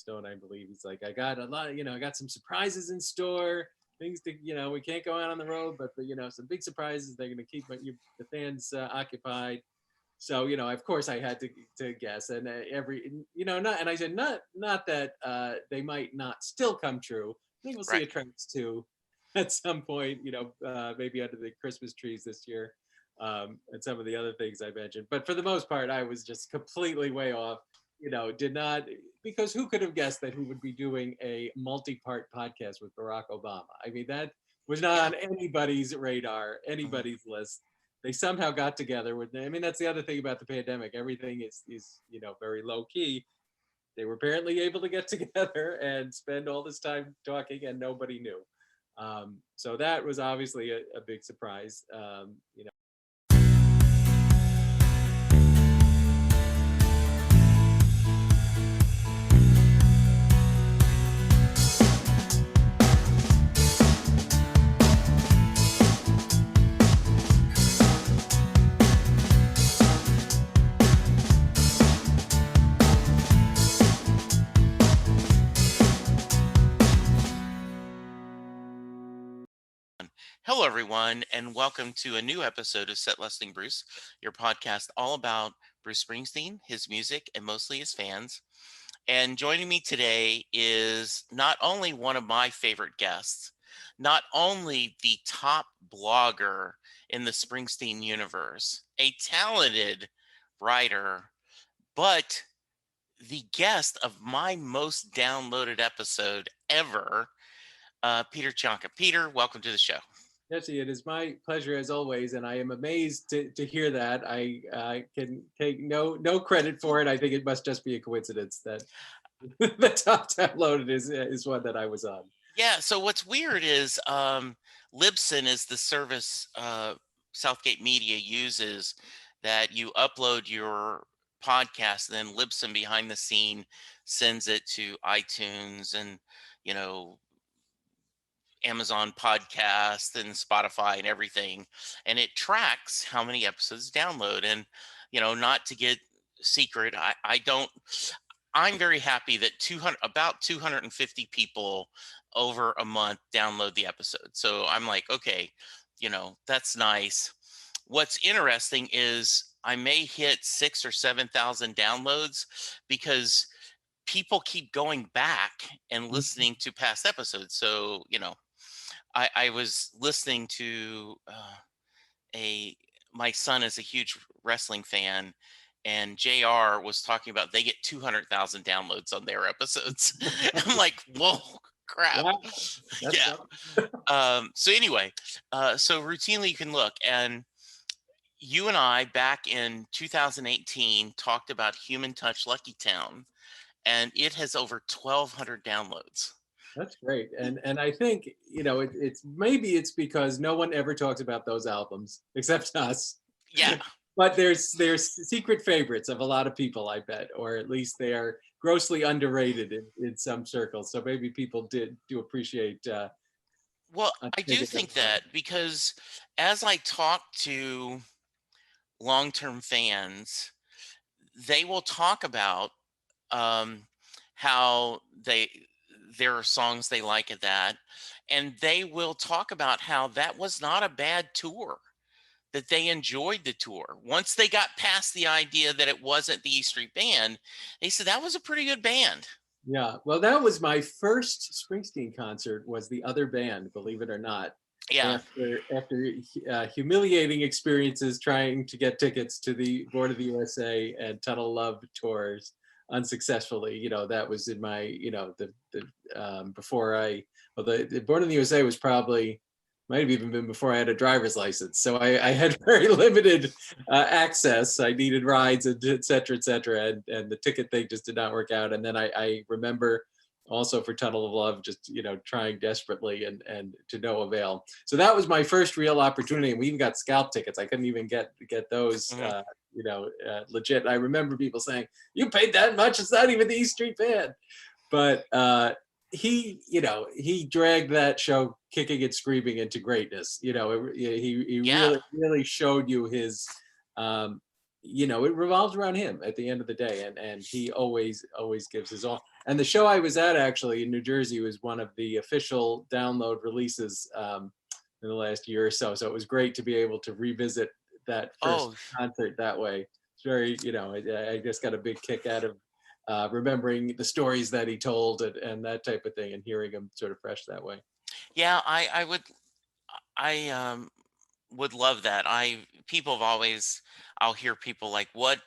Stone, I believe. He's like, I got a lot, I got some surprises in store. Things to, we can't go out on the road, but some big surprises. They're going to keep the fans occupied. So, of course, I had to guess, and not, and I said not that they might not still come true. I think we'll see Right. a trends too at some point. Maybe under the Christmas trees this year, and some of the other things I mentioned. But for the most part, I was just completely way off. Did not, because who could have guessed that he would be doing a multi-part podcast with Barack Obama? I mean, that was not Yeah. on anybody's radar, Mhm. anybody's list. They somehow got together with. I mean, that's the other thing about the pandemic. Everything is very low key. They were apparently able to get together and spend all this time talking, and nobody knew. So that was obviously a big surprise. Hello, everyone, and welcome to a new episode of Set Lusting Bruce, your podcast all about Bruce Springsteen, his music, and mostly his fans. And joining me today is not only one of my favorite guests, not only the top blogger in the Springsteen universe, a talented writer, but the guest of my most downloaded episode ever, Peter Chianca. Peter, welcome to the show. Jesse, it is my pleasure as always, and I am amazed to hear that. I can take no credit for it. I think it must just be a coincidence that the top downloaded is one that I was on. Yeah, so what's weird is Libsyn is the service Southgate Media uses that you upload your podcast, and then Libsyn behind the scene sends it to iTunes and, you know, Amazon Podcast and Spotify and everything. And it tracks how many episodes download. And, not to get secret, I don't I'm very happy that about 250 people over a month download the episode. So I'm like, okay, that's nice. What's interesting is I may hit 6 or 7,000 downloads because people keep going back and listening to past episodes. So, I was listening to a my son is a huge wrestling fan, and JR was talking about they get 200,000 downloads on their episodes. I'm like, whoa, crap. Wow, that's Yeah. something. So anyway, so routinely you can look, and you and I back in 2018 talked about Human Touch Lucky Town, and it has over 1,200 downloads. That's great, and I think it's maybe it's because no one ever talks about those albums except us. Yeah. But there's secret favorites of a lot of people, I bet, or at least they are grossly underrated in some circles. So maybe people do appreciate Well, I do taking them think on. that because as I talk to long-term fans, they will talk about um, how there are songs they like at that, and they will talk about how that was not a bad tour, that they enjoyed the tour. Once they got past the idea that it wasn't the E Street Band, they said that was a pretty good band. Yeah, well, that was my first Springsteen concert. Was the other band, believe it or not. Yeah. After humiliating experiences trying to get tickets to the Born of the USA and Tunnel Love tours unsuccessfully, that was in my, before the Born of the USA was probably might have even been before I had a driver's license. So I had very limited access. I needed rides and et cetera, and the ticket thing just did not work out. And then I remember also for Tunnel of Love, just trying desperately and to no avail. So that was my first real opportunity, and we even got scalp tickets. I couldn't even get those, Mhm. legit. I remember people saying, "You paid that much? It's not even the E Street Band." But he dragged that show kicking and screaming into greatness. He Yeah. really showed you his it revolves around him at the end of the day, and he always gives his all. And the show I was at actually in New Jersey was one of the official download releases in the last year or so. So it was great to be able to revisit that first Oh, concert that way. It's very, I just got a big kick out of remembering the stories that he told and that type of thing, and hearing him sort of fresh that way. yeah, I would love that. People have always, I'll hear people like, what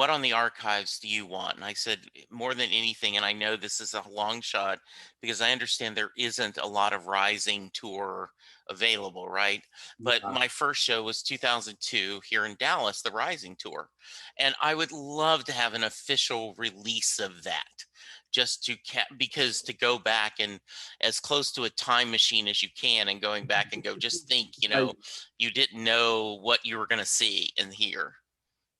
on the archives do you want? And I said, more than anything, and I know this is a long shot because I understand there isn't a lot of Rising tour available, right? But Yeah, my first show was 2002 here in Dallas, the Rising tour. And I would love to have an official release of that, just because to go back and as close to a time machine as you can, and going back and go, just think, right, you didn't know what you were going to see and hear.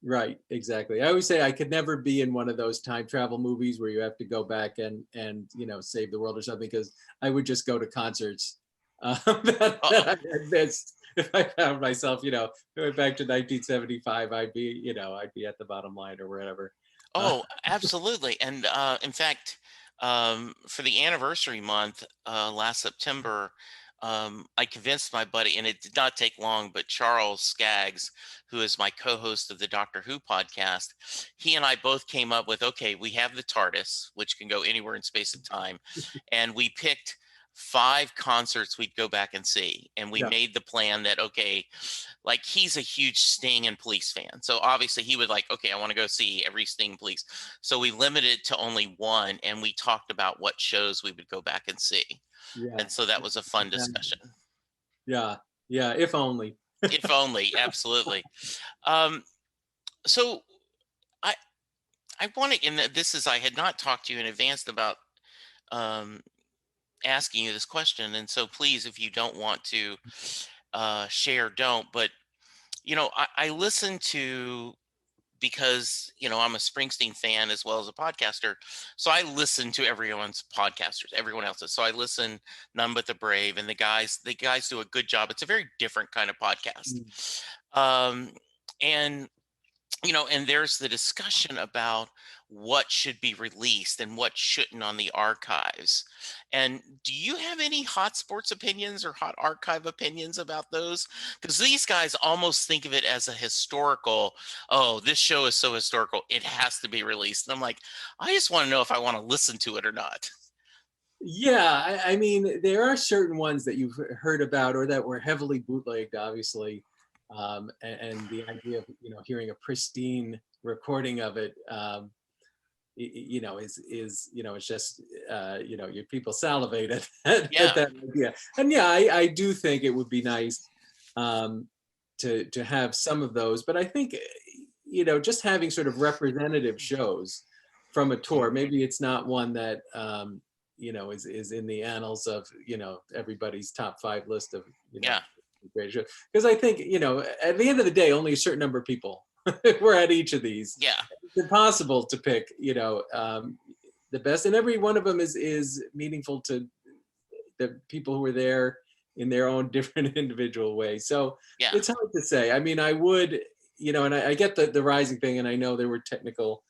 right, exactly. I always say I could never be in one of those time travel movies where you have to go back and save the world or something, because I would just go to concerts that I had missed. If I found myself, going back to 1975, I'd be at the bottom line or wherever. Uh, Oh, absolutely. And in fact, for the anniversary month last September, I convinced my buddy, and it did not take long, but Charles Skaggs, who is my co host of the Doctor Who podcast, he and I both came up with, okay, we have the TARDIS, which can go anywhere in space and time. And we picked 5 concerts we'd go back and see. And we yeah, made the plan that, okay, like he's a huge Sting and Police fan. So obviously he would like, okay, I want to go see every Sting Police. So we limited to only one, and we talked about what shows we would go back and see. yeah, And so that was a fun yeah, discussion. yeah, yeah. If only. If only, absolutely. Um, so I I wanted, and this is, I had not talked to you in advance about um, asking you this question, and so please, if you don't want to share, don't. But I listen to, because I'm a Springsteen fan as well as a podcaster. So I listen to everyone's podcasters, everyone else's. So I listen None But the Brave, and the guys do a good job. It's a very different kind of podcast. Mm. Um and and there's the discussion about what should be released and what shouldn't on the archives. And do you have any hot sports opinions or hot archive opinions about those? Because these guys almost think of it as a historical, oh, this show is so historical, it has to be released. And I'm like, I just want to know if I want to listen to it or not. Yeah, I mean, there are certain ones that you've heard about or that were heavily bootlegged, obviously, and the idea of hearing a pristine recording of it, it's just your people salivate at Yeah. that idea. And yeah, I do think it would be nice um, to have some of those, but I think just having sort of representative shows from a Mhm. tour. Maybe it's not one that is in the annals of everybody's top 5 list of Yeah. greatest shows. Because I think at the end of the day, only a certain number of people were at each of these. Yeah. It's impossible to pick the best, and every one of them is meaningful to the people who were there in their own different individual way. So Yeah. it's hard to say. I mean, I would, and I get the Rising thing, and I know there were technical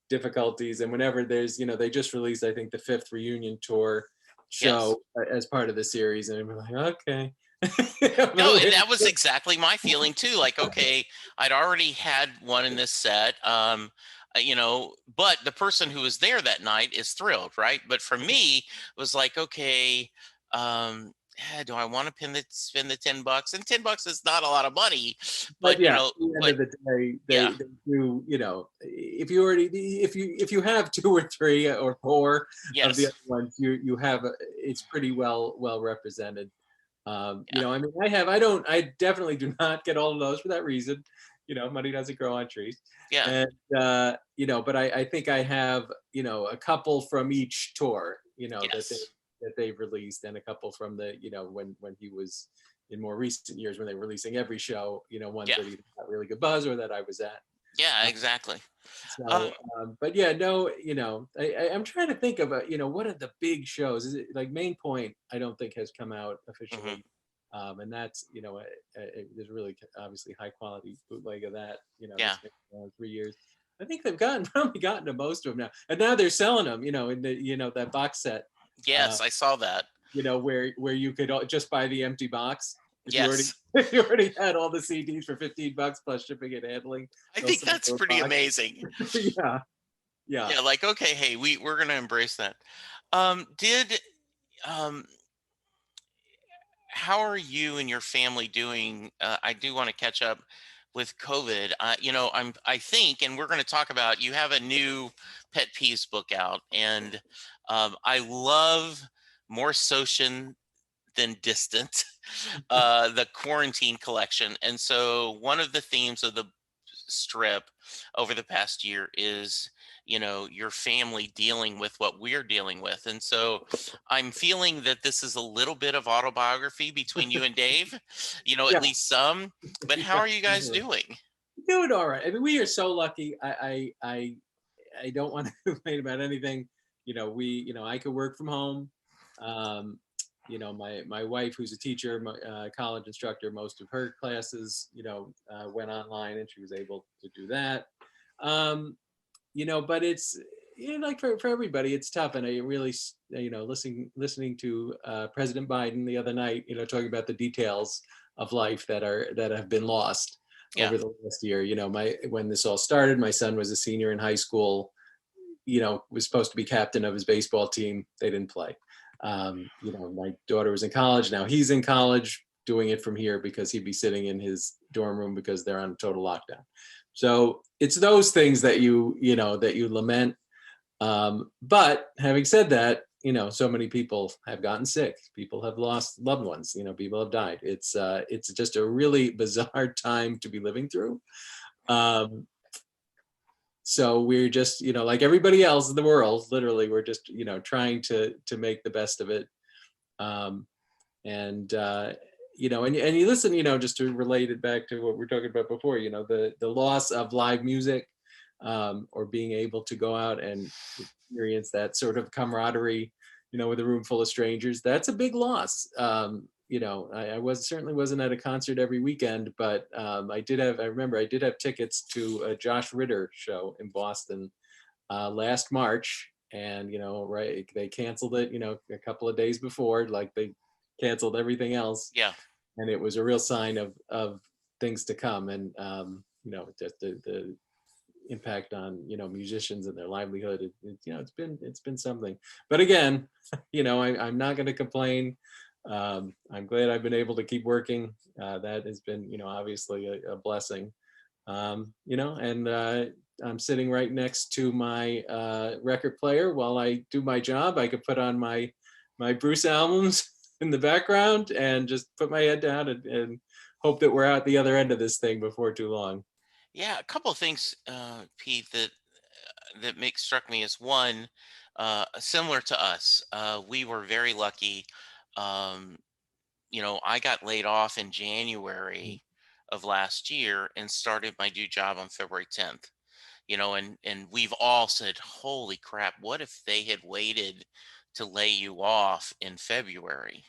difficulties. And whenever there's, they just released, I think, the 5th reunion tour Yes. show as part of the series, and I'm like, okay. No, and that was exactly my feeling too. Like, okay, I'd already had one in this set. But the person who was there that night is thrilled, right? But for me, it was like, okay, do I want to spend the $10? And $10 is not a lot of money, But but yeah, at the end but of the day, yeah, they do, if you have 2 or 3 or 4 of the yes, other ones, you have it's pretty well represented. yeah, I mean, I definitely do not get all of those for that reason. Money doesn't grow on trees. yeah, And, but I think I have, a couple from each tour, yes, that they've released, and a couple from the, when he was in more recent years when they were releasing every show, ones yeah, that either got really good buzz or that I was at. yeah, Uh, exactly. Um, so, but yeah, no, I'm trying to think of what are the big shows? Is it like Main Point? I don't think has come out mhm. officially. And that's, there's really obviously high quality bootleg of that, Yeah. that's been around 3 years. I think they've gotten probably gotten to most of them now, and now they're selling them, in the, that box set, uh, Yes, I saw that. where you could just buy the empty box if you already Yes. if you already had all the CDs for $15 plus shipping and handling. I They'll think sell that's you a pretty box. amazing. Yeah, yeah. Yeah, like, okay, hey, we're gonna embrace that. Did um how are you and your family doing? I do want to catch up with COVID. I think, and we're going to talk about. You have a new Pet Peeves book out, and I love more social than distant, the quarantine collection. And so one of the themes of the strip over the past year is, your family dealing with what we're dealing with. And so I'm feeling that this is a little bit of autobiography between you and Dave, at Yeah. least some. But how Yeah, are you guys definitely. doing? Doing all right. I mean, we are so lucky. I don't want to complain about anything. I could work from home. Um, my wife, who's a teacher, my college instructor, most of her classes, went online, and she was able to do that. Um, but it's, like for everybody, it's tough. And I really, listening to President Biden the other night, talking about the details of life that have been lost Yeah. over the last year. When this all started, my son was a senior in high school, was supposed to be captain of his baseball team. They didn't play. My daughter was in college. Now he's in college doing it from here because he'd be sitting in his dorm room because they're on total lockdown. So it's those things that you lament. But having said that, so many people have gotten sick. People have lost loved ones. People have died. It's just a really bizarre time to be living through. Um, so we're just, like everybody else in the world, literally, we're just, trying to make the best of it. Um, and and you listen, just to relate it back to what we are talking about before, the loss of live music, or being able to go out and experience that sort of camaraderie, with a room full of strangers. That's a big loss. I was certainly wasn't at a concert every weekend, but I remember I did have tickets to a Josh Ritter show in Boston last March. And, right, they canceled it, a couple of days before, like they canceled everything else. Yeah. And it was a real sign of things to come. And, just the impact on, musicians and their livelihood. It's been something. But again, I'm not going to complain. I'm glad I've been able to keep working. That has been, obviously a blessing. And I'm sitting right next to my record player while I do my job. I could put on my Bruce albums in the background and just put my head down and hope that we're out the other end of this thing before too long. Yeah. A couple of things, Pete, that makes struck me as one, similar to us. We were very lucky. Um, I got laid off in January of last year and started my new job on February 10th. And we've all said, "Holy crap, what if they had waited to lay you off in February?"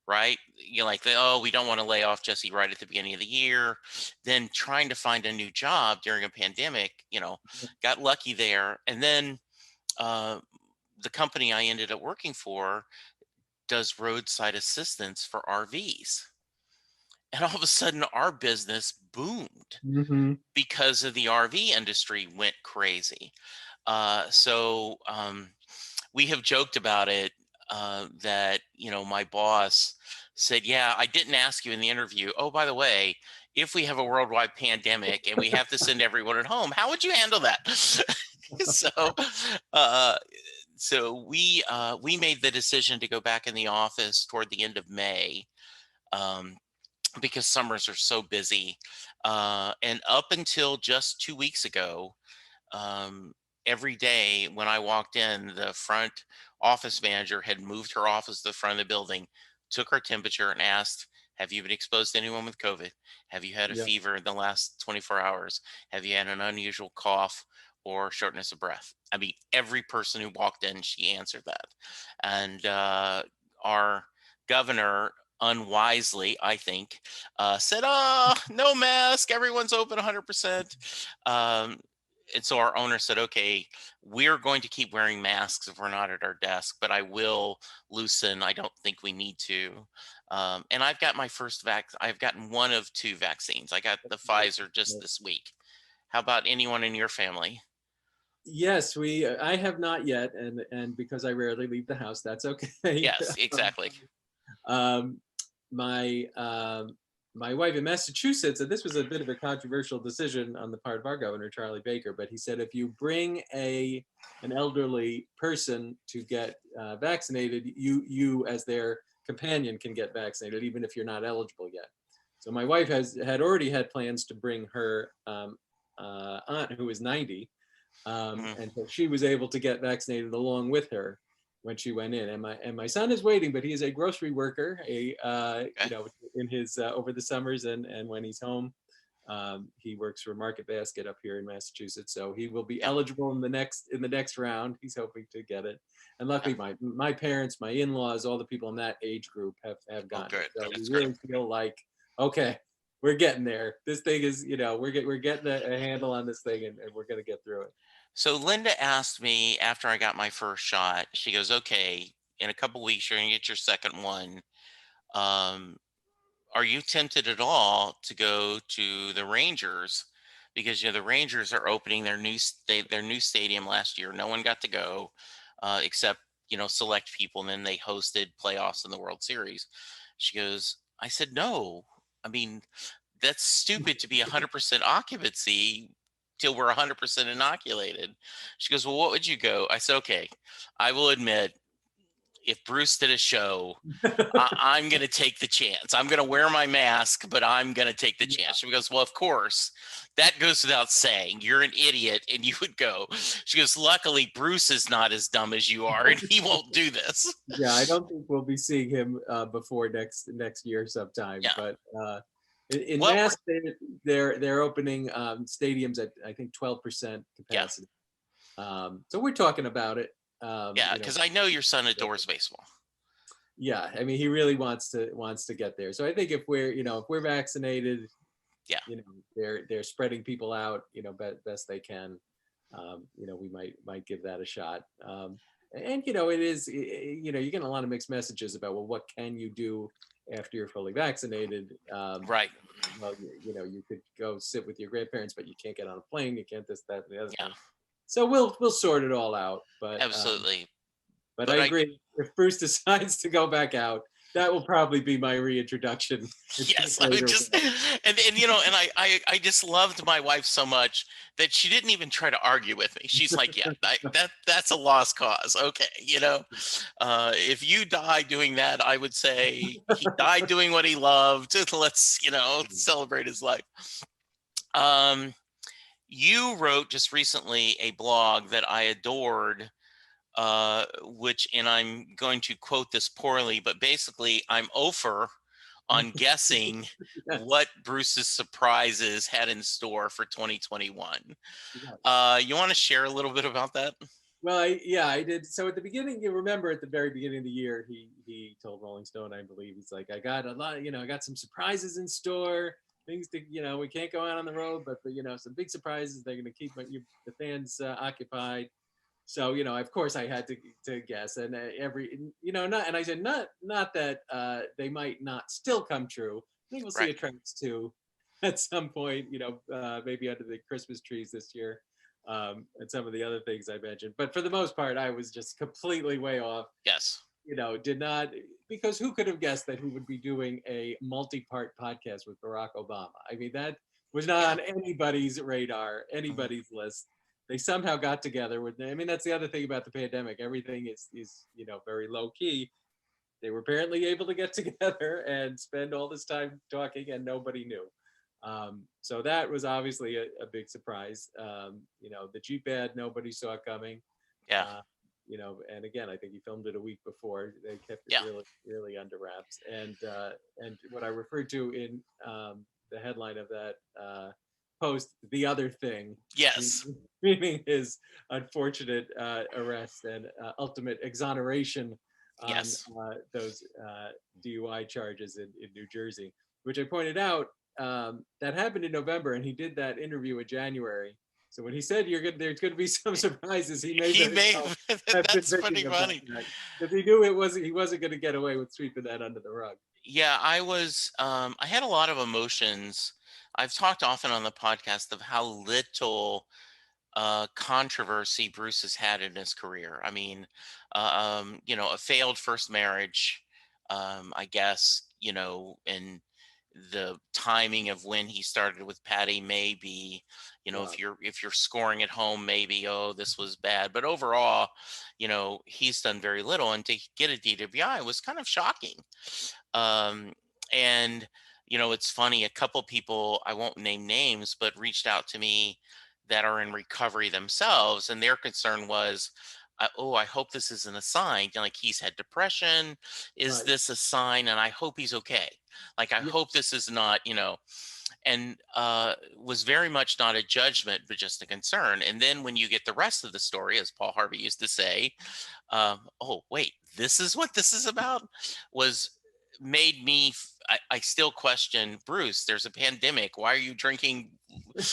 Right? Like, oh, we don't want to lay off Jesse right at the beginning of the year. Then trying to find a new job during a pandemic, got lucky there. And then uh, the company I ended up working for does roadside assistance for RVs. And all of a sudden, our business boomed Mm-hmm. because of the RV industry went crazy. So we have joked about it, that, my boss said, "Yeah, I didn't ask you in the interview. Oh, by the way, if we have a worldwide pandemic and we have to send everyone at home, how would you handle that?" so, uh, so we made the decision to go back in the office toward the end of May, um, because summers are so busy. And up until just 2 weeks ago, um, every day when I walked in, the front office manager had moved her office to the front of the building, took her temperature, and asked, "Have you been exposed to anyone with COVID? Have you had a Yeah. fever in the last 24 hours? Have you had an unusual cough or shortness of breath?" I mean, every person who walked in, she answered that. And our governor unwisely, I think, said, "Oh, no mask. Everyone's open 100%." Um, and so our owner said, "Okay, we're going to keep wearing masks if we're not at our desk, but I will loosen. I don't think we need to." And I've got my first I've gotten one of two vaccines. I got the Pfizer just this week. How about anyone in your family? Yes, I have not yet, and because I rarely leave the house, that's okay. Yes, exactly. um, my my wife in Massachusetts, and this was a bit of a controversial decision on the part of our governor, Charlie Baker, but he said if you bring an elderly person to get vaccinated, you as their companion can get vaccinated, even if you're not eligible yet. So my wife had already had plans to bring her aunt, who is 90, Mhm. and so she was able to get vaccinated along with her when she went in. And my son is waiting, but he is a grocery worker, Okay. in his over the summers and when he's home. He works for Market Basket up here in Massachusetts, so he will be Yeah. eligible in the next round. He's hoping to get it, and Yeah. luckily my parents, my in-laws, all the people in that age group have Oh, gotten it. good. So we That's great. really feel like, okay, we're getting there. This thing is, we're getting a handle on this thing, and we're gonna get through it. So Linda asked me after I got my first shot, she goes, "Okay, in a couple weeks, you're going to get your second one. Um, are you tempted at all to go to the Rangers? Because the Rangers are opening their new stadium last year. No one got to go except select people, and then they hosted playoffs in the World Series." She goes, "I said no. I mean, that's stupid to be 100% occupancy till we're 100% inoculated." She goes, "Well, what would you go?" I said, "Okay, I will admit, if Bruce did a show, I'm going to take the chance. I'm going to wear my mask, but I'm going to take the Yeah, chance." She goes, "Well, of course, that goes without saying. You're an idiot and you would go." She goes, "Luckily, Bruce is not as dumb as you are and he won't do this." yeah. I don't think we'll be seeing him before next year sometime. Yeah. But in Well, Mass, they're opening stadiums at I think 12% yeah. capacity. So we're talking about it. Yeah. Because I know your son adores baseball. Yeah, I mean, he really wants to get there. So I think if we're vaccinated, Yeah. they're spreading people out, best they can. We might give that a shot. And it is, you're getting a lot of mixed messages about, well, what can you do after you're fully vaccinated? Right. Well, you could go sit with your grandparents, but you can't get on a plane. You can't this, that, and the other Yeah. thing. So we'll sort it all out. Absolutely. But I But I agree. If Bruce decides to go back out, that will probably be my reintroduction Yes, I would later. just and I just loved my wife so much that she didn't even try to argue with me. She's like, "Yeah, that's a lost cause." Okay, if you die doing that, I would say he died doing what he loved. Let's celebrate his life. Um, you wrote just recently a blog that I adored, and I'm going to quote this poorly, but basically, I'm over on guessing Yes, what Bruce's surprises had in store for 2021. yes. You want to share a little bit about that? Well, yeah, I did. So at the beginning, you remember at the very beginning of the year, he told Rolling Stone, I believe, he's like, I got a lot, I got some surprises in store. Things to, we can't go out on the road, but some big surprises. They're going to keep the fans occupied. So of course I had to guess, and not, and I said not that they might not still come true. I think we'll see Right. a trends too at some point. Maybe under the Christmas trees this year, and some of the other things I mentioned. But for the most part, I was just completely way off. Yes. Did not, because who could have guessed that he would be doing a multi-part podcast with Barack Obama? I mean, that was not Yeah. on anybody's radar, Mhm. anybody's list. They somehow got together with. I mean, that's the other thing about the pandemic. Everything is very low key. They were apparently able to get together and spend all this time talking, and nobody knew. So that was obviously a big surprise. The Jeep ad nobody saw coming. Yeah. Uh, and again, I think he filmed it a week before. They kept it Yeah. really, really under wraps. And what I referred to in the headline of that post, the other thing, Yes. meaning his unfortunate arrest and ultimate exoneration on Yes. those DUI charges in New Jersey, which I pointed out that happened in November, and he did that interview in January. So when he said there's going to be some surprises, he may He very may well have been that's thinking pretty about funny. that because he knew he wasn't going to get away with sweeping that under the rug. Yeah, I had a lot of emotions. I've talked often on the podcast of how little controversy Bruce has had in his career. I mean, a failed first marriage, I guess, and the timing of when he started with Patty, maybe, Wow. if you're scoring at home, maybe, oh, this was bad. But overall, he's done very little, and to get a DWI was kind of shocking. And it's funny, a couple people, I won't name names, but reached out to me that are in recovery themselves, and their concern was, oh, I hope this isn't a sign. Like, he's had depression. Is Right. this a sign? And I hope he's okay. Like, I Yeah. hope this is not, and was very much not a judgment, but just a concern. And then when you get the rest of the story, as Paul Harvey used to say, oh, wait, this is what this is about, was made me I still question, Bruce, there's a pandemic, why are you drinking Yeah.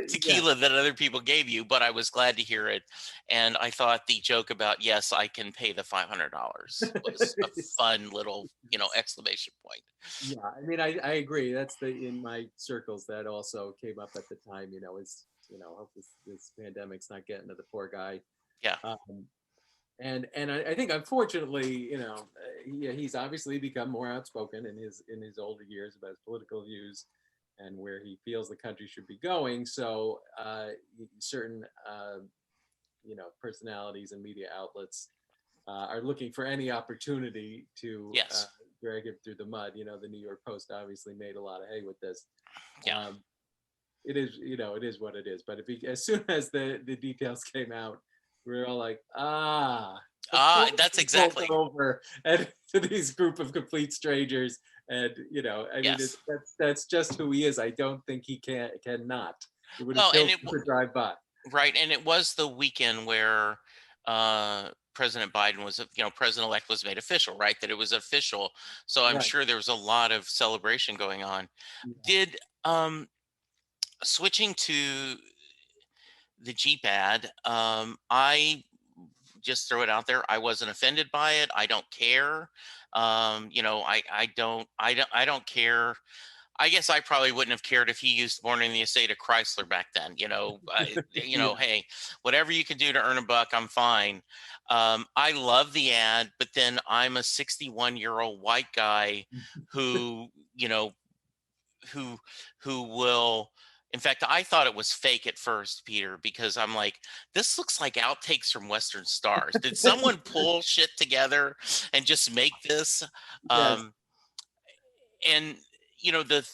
tequila that other people gave you? But I was glad to hear it, and I thought the joke about, yes, I can pay the $500 was a fun little exclamation point. Yeah, I mean, I agree. That's in my circles that also came up at the time. Is hope this pandemic's not getting to the poor guy. Yeah. Um, and I think unfortunately, he's obviously become more outspoken in his older years about his political views and where he feels the country should be going. So certain personalities and media outlets are looking for any opportunity to Yes. drag him through the mud. The New York Post obviously made a lot of hay with this. Yeah. Um, it is what it is. But as soon as the details came out, we were all like, of course That's he pulled exactly. over and to these group of complete strangers. And I mean, Yes. that's just who he is. I don't think he cannot. It would have Well, and killed him to drive by. right, and it was the weekend where President Biden was, President-elect was made official, right? That it was official. So I'm Right. sure there was a lot of celebration going on. Yeah. Did switching to the Jeep ad, I just throw it out there. I wasn't offended by it. I don't care. I don't care. I guess I probably wouldn't have cared if he used Born in the Estate of Chrysler back then. Yeah. Hey, whatever you can do to earn a buck, I'm fine. I love the ad, but then I'm a 61-year-old white guy who, who, who will. In fact, I thought it was fake at first, Peter, because I'm like, this looks like outtakes from Western Stars. Did someone pull shit together and just make this? Yes. Um, and the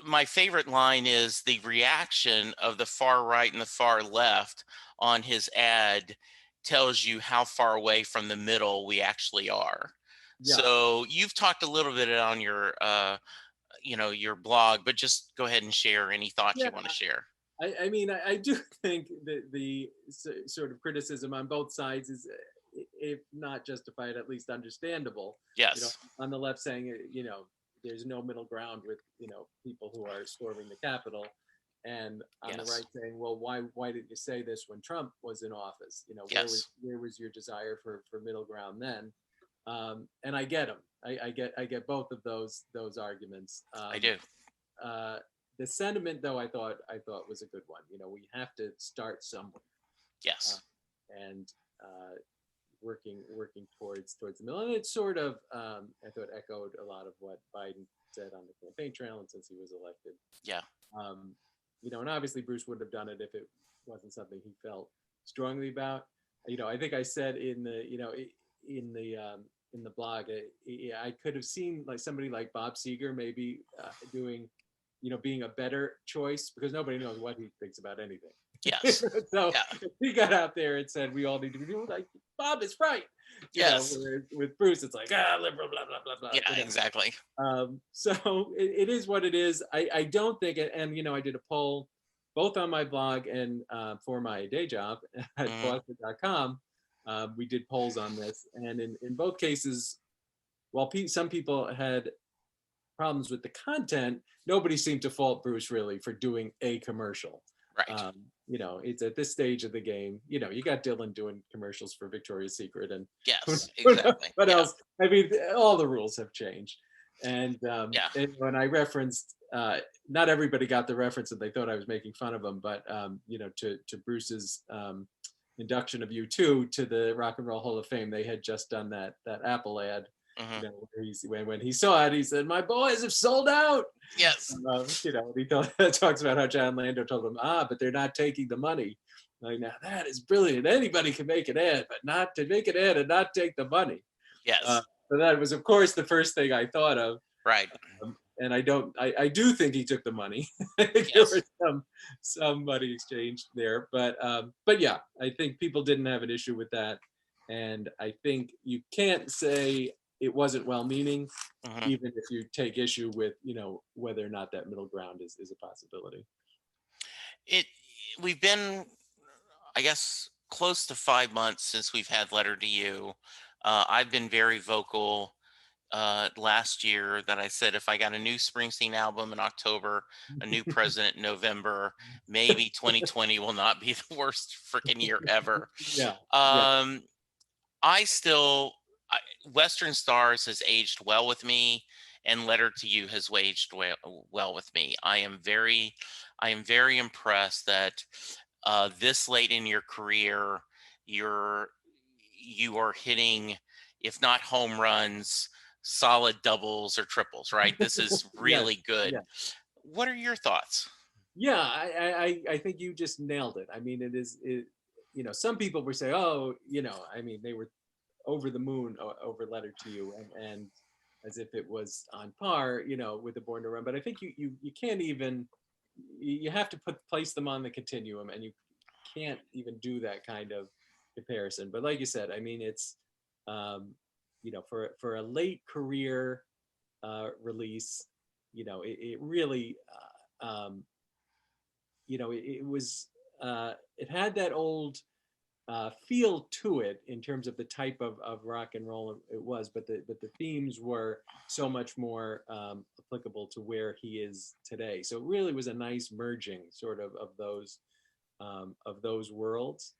my favorite line is the reaction of the far right and the far left on his ad tells you how far away from the middle we actually are. Yeah. So you've talked a little bit on your blog, but just go ahead and share any thoughts Yeah. you want to share. I mean, I do think that the sort of criticism on both sides is, if not justified, at least understandable. Yes. On the left saying, there's no middle ground with, people who are storming the Capitol, and on the Yes. right saying, well, why didn't you say this when Trump was in office? Yes. Where was your desire for middle ground then? And I get them. I get both of those arguments. I do. The sentiment, though, I thought was a good one. We have to start somewhere, uh, Yes. and working towards the middle. And it sort of, I thought, echoed a lot of what Biden said on the campaign trail and since he was elected. Yeah. Um, and obviously Bruce wouldn't have done it if it wasn't something he felt strongly about. I think I said in the blog, I could have seen like somebody like Bob Seger maybe doing, being a better choice because nobody knows what he thinks about anything. Yes. So Yeah. he got out there and said, we all need to be doing like Bob is right. Yes. Whereas with Bruce, it's like, liberal, blah, blah, blah, blah. Yeah, exactly. So it is what it is. I don't think it, and I did a poll both on my blog and for my day job at Mhm. Boston.com. We did polls on this, and in both cases, while some people had problems with the content, nobody seemed to fault Bruce really for doing a commercial. Right. It's at this stage of the game. You got Dylan doing commercials for Victoria's Secret, and Yes, who knows exactly. what Yeah. else? I mean, all the rules have changed. And Yeah. when I referenced, not everybody got the reference, and they thought I was making fun of them. But to Bruce's induction of U2 to the Rock and Roll Hall of Fame, they had just done that Apple ad. Hmm. When he saw it, he said, "My boys have sold out." Yes. And he talks about how John Lando told him, but they're not taking the money. Like, now that is brilliant. Anybody can make an ad, but not to make an ad and not take the money. Uh, Yes. so that was, of course, the first thing I thought of. Right. And I do think he took the money. I think there Yes. was some money exchanged there, but yeah, I think people didn't have an issue with that, and I think you can't say it wasn't well-meaning, Hmm. even if you take issue with whether or not that middle ground is a possibility. It. We've been, I guess, close to 5 months since we've had Letter to You. I've been very vocal last year that I said if I got a new Springsteen album in October, a new president in November, maybe 2020 will not be the worst freaking year ever. Yeah, yeah, Um, I still, Western Stars has aged well with me, and Letter to You has aged well with me. I am very impressed that this late in your career, you're you are hitting, if not home runs, solid doubles or triples. Right? This is yes, really good. yeah. What are your thoughts? Yeah, I think you just nailed it. I mean, some people would say, oh, I mean, they were over the moon over Letter to You, and as if it was on par, with the Born to Run. But I think you can't even, you have to place them on the continuum, and you can't even do that kind of comparison. But like you said, I mean, it's for a late career release, it really it was it had that old feel to it in terms of the type of rock and roll it was, but the themes were so much more applicable to where he is today. So it really was a nice merging sort of those worlds,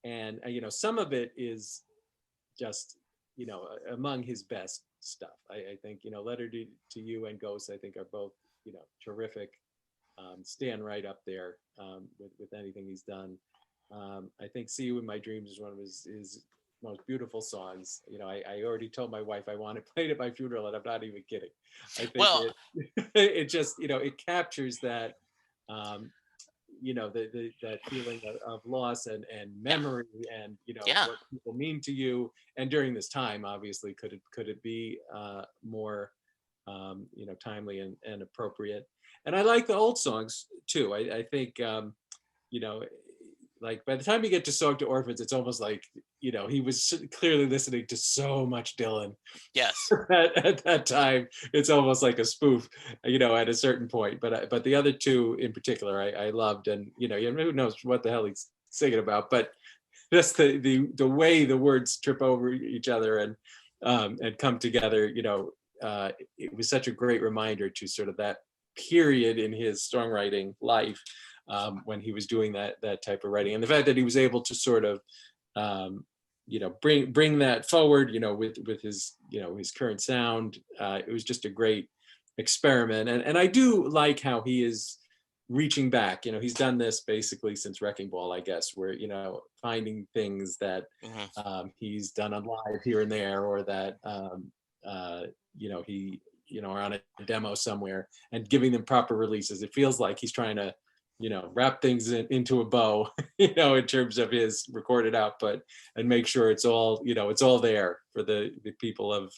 and some of it is just among his best stuff. I think Letter to You and Ghost, I think, are both terrific. Stand right up there with anything he's done. I think "See You in My Dreams" is one of his most beautiful songs. I already told my wife I want it played at my funeral, and I'm not even kidding. I think Well, it just it captures that that feeling of loss and yeah, memory, and yeah. what people mean to you. And during this time, obviously, could it be more timely and appropriate? And I like the old songs too. I think you know like by the time you get to "Song to Orphans," it's almost like he was clearly listening to so much Dylan Yes. at that time. It's almost like a spoof, at a certain point. But the other two in particular, I loved, and who knows what the hell he's singing about, but just the way the words trip over each other and come together. It was such a great reminder to sort of that period in his songwriting life, when he was doing that type of writing, and the fact that he was able to sort of bring that forward, with his current sound. It was just a great experiment, and I do like how he is reaching back. He's done this basically since Wrecking Ball, I guess, where finding things that Hmm. he's done on live here and there, or that he are on a demo somewhere, and giving them proper releases. It feels like he's trying to wrap things into a bow, in terms of his recorded output, and make sure it's all there for the people of,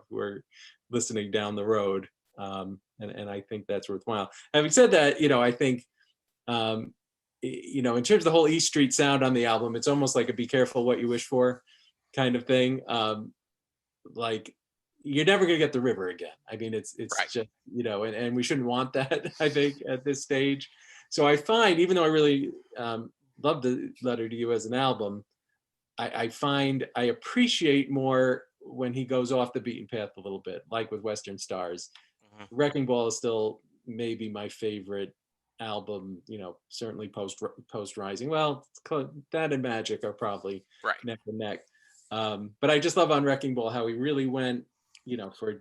who are listening down the road. And I think that's worthwhile. Having said that, I think, in terms of the whole East Street sound on the album, it's almost like a "Be Careful What You Wish For" kind of thing. Like, you're never going to get the river again. I mean, it's Right. just, and we shouldn't want that, I think, at this stage. So I find, even though I really love the Letter to You as an album, I find I appreciate more when he goes off the beaten path a little bit, like with Western Stars. Mhm. Wrecking Ball is still maybe my favorite album, certainly post Rising. Well, that and Magic are probably Right. neck and neck. But I just love on Wrecking Ball how he really went, for a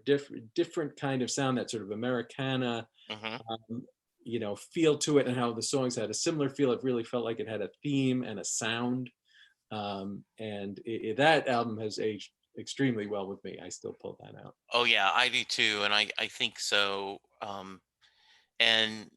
different kind of sound, that sort of Americana, Hmm. um, feel to it, and how the songs had a similar feel. It really felt like it had a theme and a sound. And that album has aged extremely well with me. I still pull that out. Oh yeah, I do too, and I think so. And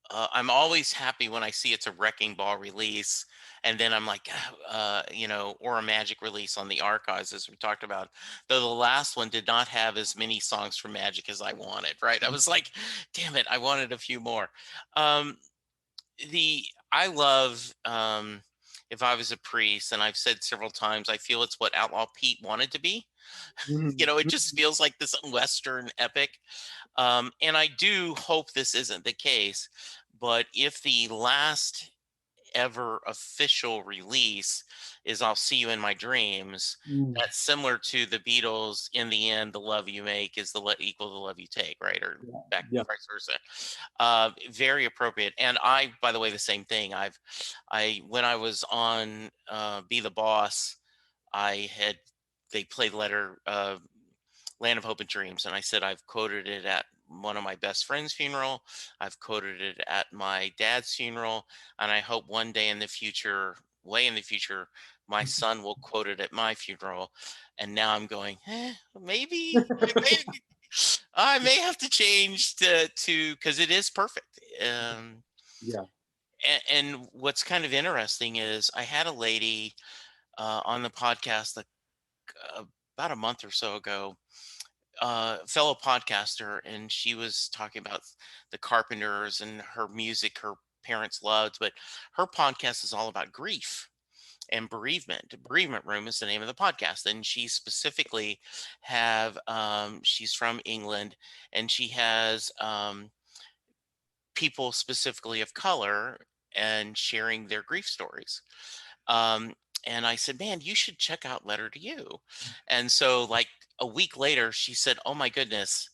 I'm always happy when I see it's a Wrecking Ball release, and then I'm like, or a Magic release on the archives, as we talked about. Though the last one did not have as many songs from Magic as I wanted. Right? I was like, damn it, I wanted a few more. Um, the I love if I was a priest, and I've said several times, I feel it's what Outlaw Pete wanted to be. Mhm. It just feels like this Western epic. And I do hope this isn't the case, but if the last ever official release is I'll See You in My Dreams, Mhm. that's similar to the Beatles, In the End, the love you make is equal to the love you take, right? Or Yeah. back Yeah. vice versa. Very appropriate. And I, by the way, the same thing. When I was on Be the Boss, I had, they played Land of Hope and Dreams. And I said, I've quoted it at one of my best friend's funeral. I've quoted it at my dad's funeral. And I hope one day in the future, way in the future, my son will quote it at my funeral. And now I'm going, maybe I may have to change because it is perfect. Yeah. And what's kind of interesting is I had a lady on the podcast uh, about a month or so ago, fellow podcaster, and she was talking about the Carpenters and her music her parents loved, but her podcast is all about grief and bereavement. Bereavement Room is the name of the podcast, and she specifically she's from England, and she has people specifically of color and sharing their grief stories. Um, and I said, man, you should check out Letter to You. And so, like a week later, she said, oh my goodness,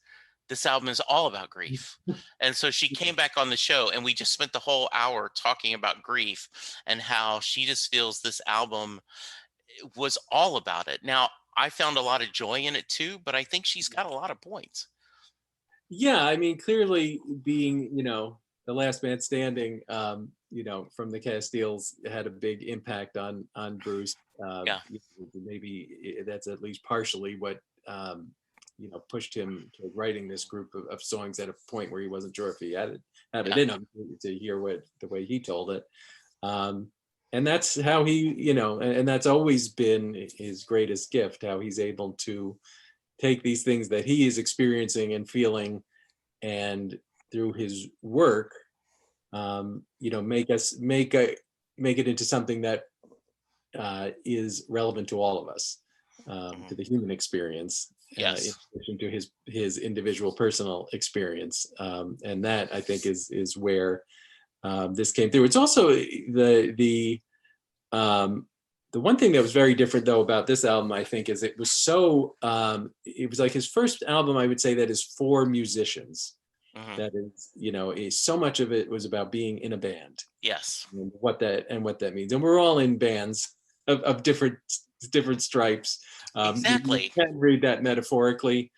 this album is all about grief. And so she came back on the show, and we just spent the whole hour talking about grief and how she just feels this album was all about it. Now, I found a lot of joy in it too, but I think she's got a lot of points. Yeah, I mean, clearly being, the last man standing, from the Castiles had a big impact on Bruce. Yeah, Maybe that's at least partially what pushed him to writing this group of songs at a point where he wasn't sure if he had it yeah, in him to hear the way he told it. Um, and that's how he, and that's always been his greatest gift, how he's able to take these things that he is experiencing and feeling, and through his work, make it into something that is relevant to all of us, mhm, to the human experience, in yes, addition to his individual personal experience. And that, I think, is where this came through. It's also um, the one thing that was very different though about this album, I think, is it was like his first album, I would say, that is for musicians. mhm, That is, so much of it was about being in a band, yes, and what that means. And we're all in bands of different stripes. You exactly, can read that metaphorically,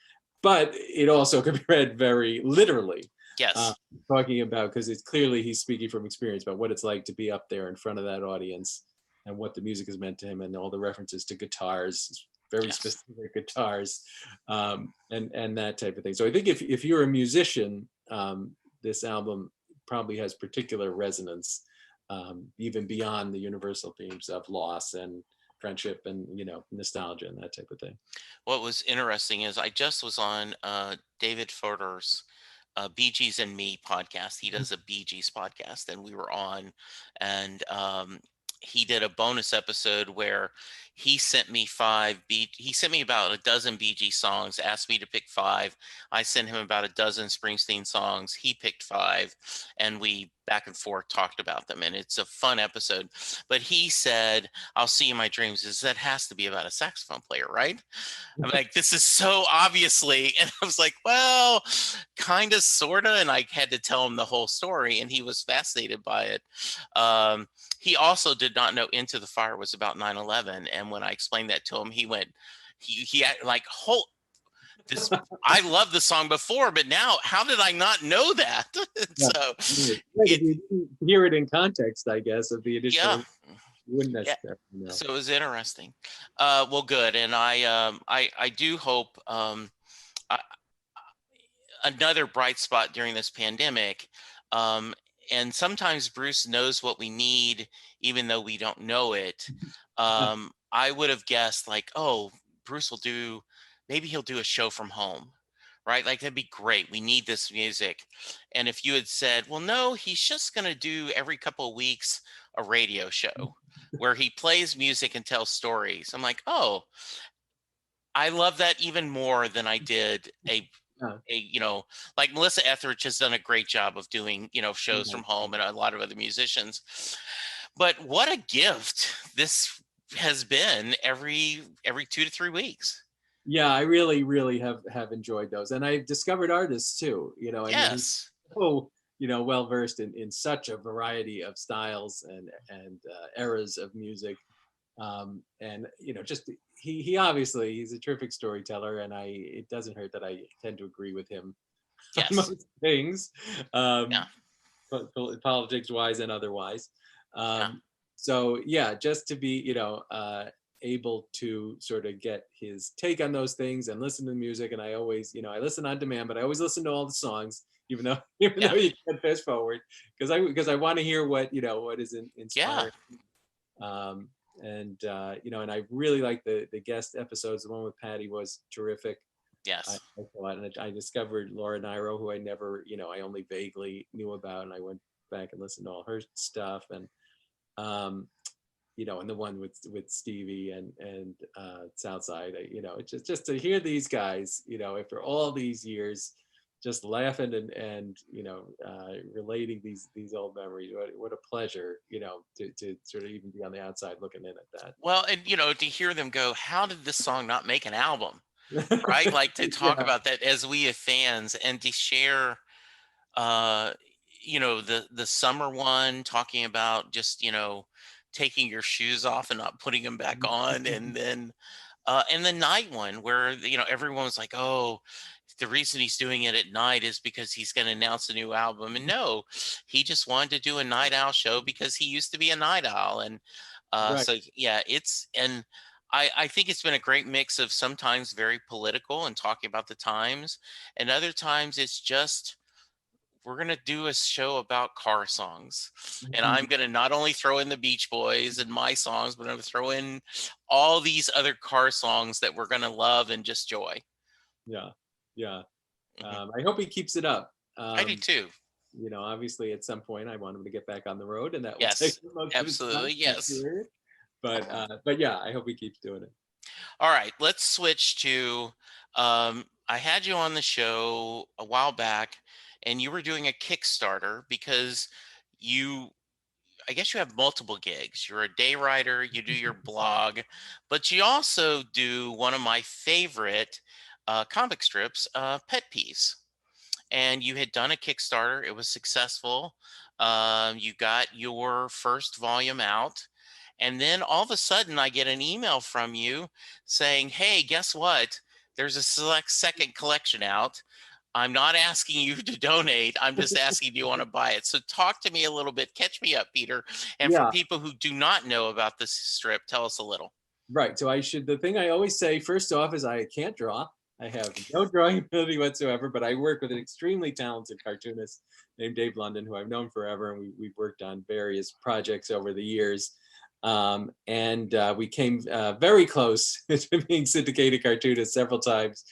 but it also could be read very literally. Uh, yes, Talking about, because it's clearly he's speaking from experience about what it's like to be up there in front of that audience, and what the music has meant to him, and all the references to guitars, very yes. specific guitars, and that type of thing. So I think if you're a musician, this album probably has particular resonance, even beyond the universal themes of loss and friendship and nostalgia and that type of thing. What was interesting is I just was on David Fodor's Bee Gees and Me podcast. He does a Bee Gees podcast, and we were on, and he did a bonus episode where he sent me he sent me about a dozen BG songs, asked me to pick five. I sent him about a dozen Springsteen songs. He picked five, and we back and forth talked about them. And it's a fun episode. But he said, "I'll see you in my dreams." That has to be about a saxophone player, right? I'm like, this is so obviously. And I was like, well, kind of, sort of. And I had to tell him the whole story, and he was fascinated by it. Um, he also did not know Into the Fire was about 9/11. And when I explained that to him, he went, he had like, whole, this, I loved the song before, but now how did I not know that? Yeah. So Right. it, If you didn't hear it in context, I guess, of the yeah. initial, you wouldn't Yeah. necessarily know. So it was interesting. Well, good. And I do hope, I, another bright spot during this pandemic. Um, and sometimes Bruce knows what we need, even though we don't know it. I would have guessed like, oh, Bruce will do, maybe he'll do a show from home, right? Like that'd be great. We need this music. And if you had said, well, no, he's just going to do every couple of weeks a radio show where he plays music and tells stories. I'm like, oh, I love that even more than I did Yeah. like Melissa Etheridge has done a great job of doing, shows Yeah. from home, and a lot of other musicians. But what a gift this has been every 2 to 3 weeks. Yeah, I really, really have enjoyed those, and I've discovered artists too. I mean, he's Yes. so well versed in such a variety of styles and eras of music, and just he obviously he's a terrific storyteller, and it doesn't hurt that I tend to agree with him on Yes. most things, Yeah. um, politics wise and otherwise. Yeah. So yeah, just to be able to sort of get his take on those things and listen to the music. And I always, I listen on demand, but I always listen to all the songs, even though Yeah. you can't fast forward, because I want to hear what is Yeah. inspiring. Um, and I really like the guest episodes. The one with Patty was terrific. I Yes. liked a lot, and I discovered Laura Nyro, who I never, I only vaguely knew about, and I went back and listened to all her stuff, um, and the one with Stevie and Southside. It's just to hear these guys, after all these years, just laughing and relating these old memories. What a pleasure, to sort of even be on the outside looking in at Well, and to hear them go, how did this song not make an album? Right? Like to talk Yeah, about that as we have fans, and to share uh the summer one, talking about just taking your shoes off and not putting them back on, and the night one where everyone was like, oh, the reason he's doing it at night is because he's going to announce a new album. And no, he just wanted to do a night owl show because he used to be a night owl. And right. so yeah, and I think it's been a great mix of sometimes very political and talking about the times, and other times it's just, we're going to do a show about car songs. And I'm Mhm. going to not only throw in the Beach Boys and my songs, but I'm going to throw in all these other car songs that we're going to love and just joy. Yeah, yeah. Hmm. I hope he keeps it up. I do too. Obviously, at some point, I want him to get back on the road, and that will take Yes, most of his time absolutely. in his Yes. career. But yeah, I hope he keeps doing it. All right, let's switch to, I had you on the show a while back, and you were doing a Kickstarter because you, I guess you have multiple gigs. You're a day writer, you do your blog, but you also do one of my favorite comic strips, Pet Peeves. And you had done a Kickstarter, it was successful. You got your first volume out. And then all of a sudden, I get an email from you saying, hey, guess what? There's a select second collection out. I'm not asking you to donate. I'm just asking, do you want to buy it? So talk to me a little bit. Catch me up, Peter. And for Yeah, people who do not know about this strip, tell us a little. right. So the thing I always say first off is I can't draw. I have no drawing ability whatsoever, but I work with an extremely talented cartoonist named Dave London, who I've known forever, and we've worked on various projects over the years. And we came very close to being syndicated cartoonists several times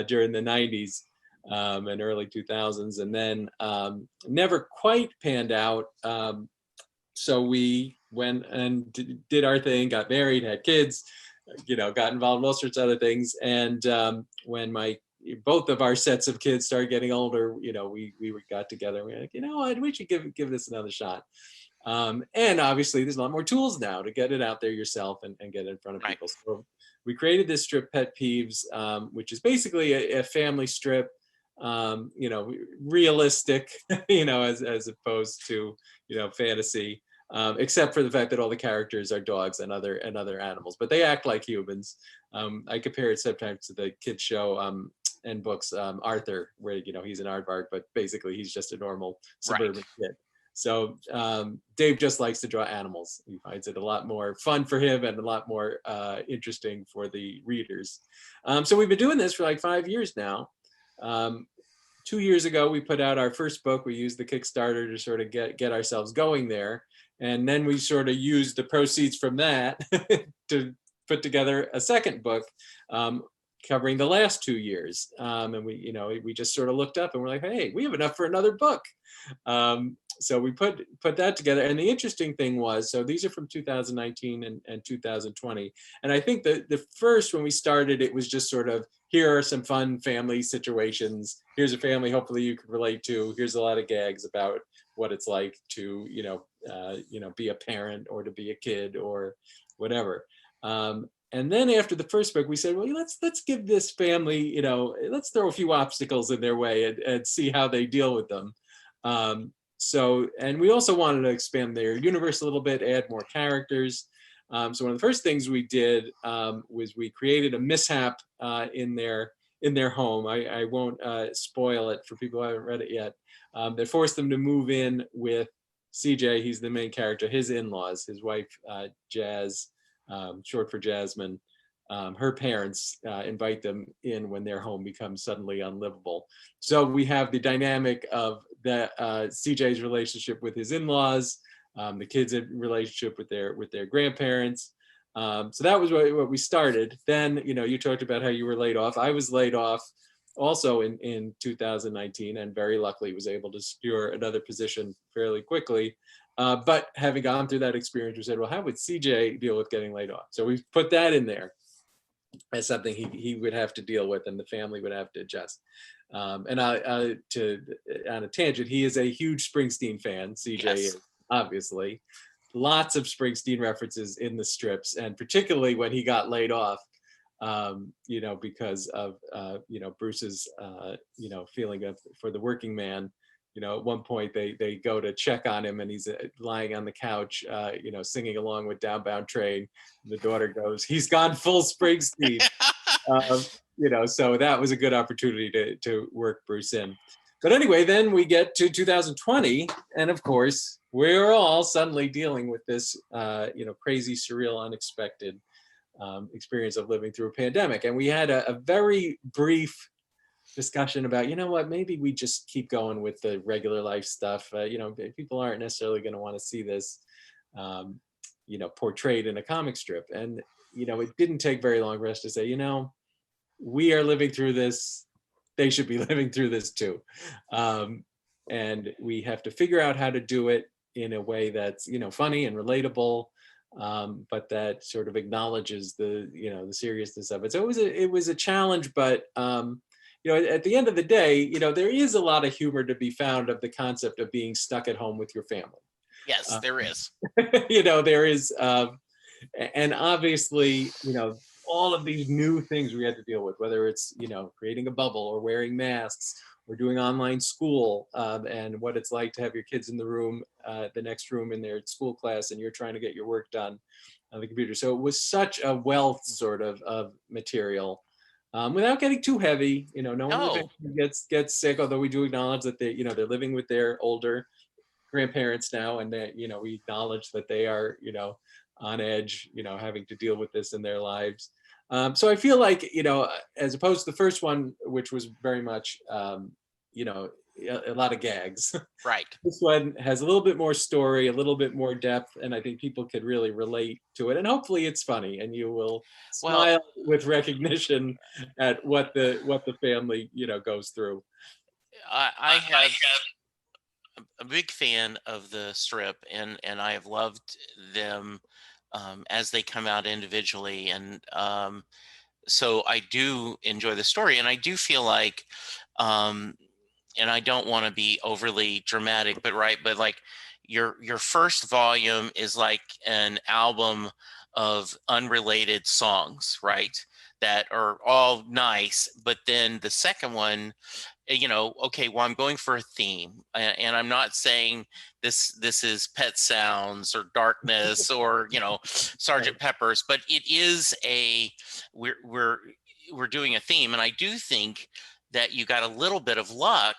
during the 90s and early 2000s, and then never quite panned out. So we went and did our thing, got married, had kids, got involved in all sorts of other things. And when both of our sets of kids started getting older, we got together and we were like, what, we should give this another shot. And obviously there's a lot more tools now to get it out there yourself and get it in front of Right. people. So we created this strip, Pet Peeves, which is basically a family strip, realistic, as opposed to, fantasy, except for the fact that all the characters are dogs and other animals, but they act like humans. I compare it sometimes to the kids show and books, Arthur, where, he's an aardvark, but basically he's just a normal suburban Right. kid. So Dave just likes to draw animals. He finds it a lot more fun for him and a lot more interesting for the readers. So we've been doing this for like 5 years now. 2 years ago, we put out our first book. We used the Kickstarter to sort of get ourselves going there. And then we sort of used the proceeds from that to put together a second book, covering the last 2 years. And we just sort of looked up and we're like, hey, we have enough for another book. So we put that together. And the interesting thing was, so these are from 2019 and 2020. And I think that the first, when we started, it was just sort of, here are some fun family situations. Here's a family hopefully you can relate to. Here's a lot of gags about what it's like to, be a parent or to be a kid or whatever. And then after the first book, we said, well, let's give this family, let's throw a few obstacles in their way and see how they deal with them. And we also wanted to expand their universe a little bit, add more characters. So one of the first things we did was we created a mishap in their home. I won't spoil it for people who haven't read it yet. That forced them to move in with CJ. He's the main character. His in-laws, his wife Jazz, short for Jasmine. Her parents invite them in when their home becomes suddenly unlivable. So we have the dynamic of CJ's relationship with his in-laws, the kids' relationship with their grandparents. So that was what we started. Then, you talked about how you were laid off. I was laid off also in 2019, and very luckily was able to secure another position fairly quickly. But having gone through that experience, we said, well, how would CJ deal with getting laid off? So we put that in there as something he would have to deal with and the family would have to adjust. And on a tangent, he is a huge Springsteen fan. CJ Yes. is, obviously. Lots of Springsteen references in the strips, and particularly when he got laid off, because of Bruce's feeling for the working man. At one point they go to check on him and he's lying on the couch, singing along with Downbound Train. And the daughter goes, "He's gone full Springsteen." So that was a good opportunity to work Bruce in. But anyway, then we get to 2020, and of course, we're all suddenly dealing with this, crazy, surreal, unexpected experience of living through a pandemic. And we had a very brief discussion about, what, maybe we just keep going with the regular life stuff. People aren't necessarily going to want to see this, portrayed in a comic strip. And, it didn't take very long for us to say, we are living through this. They should be living through this too. And we have to figure out how to do it in a way that's, funny and relatable, but that sort of acknowledges the seriousness of it. So it was a challenge, but at the end of the day, there is a lot of humor to be found of the concept of being stuck at home with your family. Yes, there is. There is, and obviously, all of these new things we had to deal with, whether it's, creating a bubble or wearing masks or doing online school, and what it's like to have your kids in the room, the next room in their school class, and you're trying to get your work done on the computer. So it was such a wealth sort of material, without getting too heavy. No one in the No. family gets sick, although we do acknowledge that they're living with their older grandparents now, and that we acknowledge that they are on edge, having to deal with this in their lives. So I feel like, as opposed to the first one, which was very much, a lot of gags. Right. This one has a little bit more story, a little bit more depth, and I think people could really relate to it. And hopefully it's funny, and you will Well, smile with recognition at what the family, goes through. I have a big fan of the strip, and I have loved them as they come out individually, and so I do enjoy the story, and I do feel like, um, and I don't want to be overly dramatic, but right, but like your first volume is like an album of unrelated songs, right? That are all nice, but then the second one, okay, well, I'm going for a theme, and I'm not saying this is Pet Sounds or Darkness or Right. Sergeant Pepper's, but it is we're doing a theme, and I do think that you got a little bit of luck